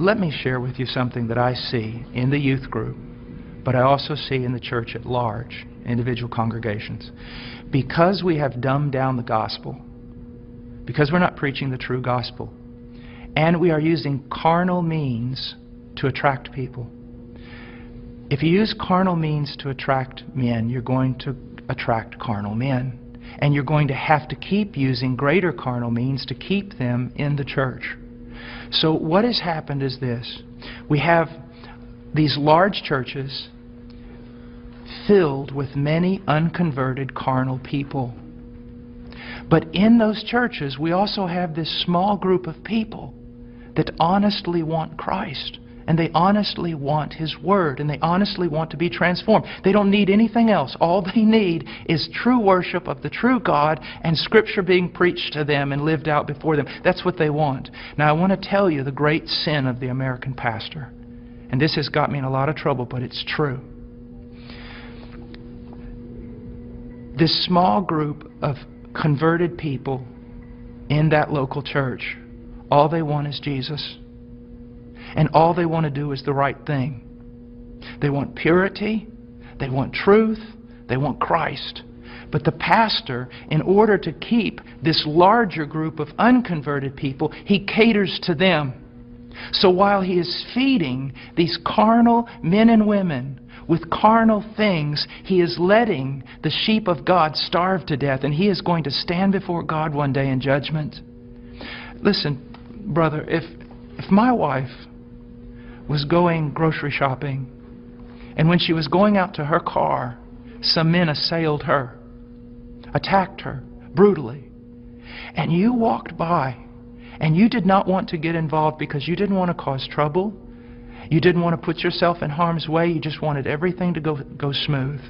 let me share with you something that I see in the youth group, but I also see in the church at large, individual congregations. Because we have dumbed down the gospel, because we're not preaching the true gospel, and we are using carnal means to attract people. If you use carnal means to attract men, you're going to attract carnal men. And you're going to have to keep using greater carnal means to keep them in the church. So what has happened is this. We have these large churches filled with many unconverted carnal people. But in those churches, we also have this small group of people that honestly want Christ. And they honestly want His Word. And they honestly want to be transformed. They don't need anything else. All they need is true worship of the true God and Scripture being preached to them and lived out before them. That's what they want. Now I want to tell you the great sin of the American pastor. And this has got me in a lot of trouble, but it's true. This small group of converted people in that local church, all they want is Jesus. And all they want to do is the right thing. They want purity, they want truth, they want Christ. But the pastor, in order to keep this larger group of unconverted people, he caters to them. So while he is feeding these carnal men and women with carnal things, he is letting the sheep of God starve to death, and he is going to stand before God one day in judgment. Listen, brother, if my wife was going grocery shopping, and when she was going out to her car, some men assailed her, attacked her brutally, and you walked by, and you did not want to get involved because you didn't want to cause trouble, you didn't want to put yourself in harm's way, you just wanted everything to go smooth.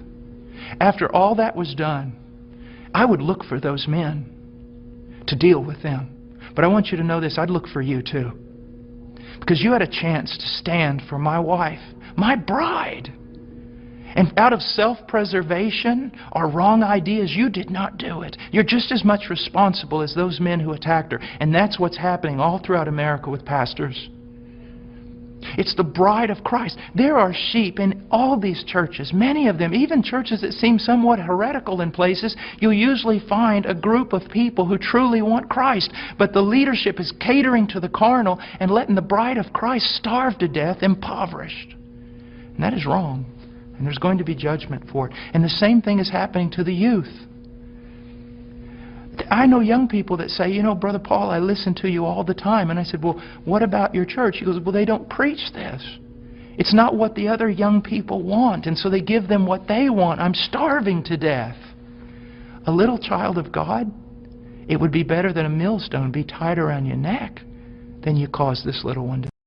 After all that was done, I would look for those men to deal with them. But I want you to know this, I'd look for you too. Because you had a chance to stand for my wife, my bride. And out of self-preservation or wrong ideas, you did not do it. You're just as much responsible as those men who attacked her. And that's what's happening all throughout America with pastors. It's the bride of Christ. There are sheep in all these churches, many of them, even churches that seem somewhat heretical in places. You'll usually find a group of people who truly want Christ, but the leadership is catering to the carnal and letting the bride of Christ starve to death, impoverished. And that is wrong. And there's going to be judgment for it. And the same thing is happening to the youth. I know young people that say, you know, Brother Paul, I listen to you all the time. And I said, well, what about your church? He goes, well, they don't preach this. It's not what the other young people want. And so they give them what they want. I'm starving to death. A little child of God, it would be better than a millstone be tied around your neck than you cause this little one to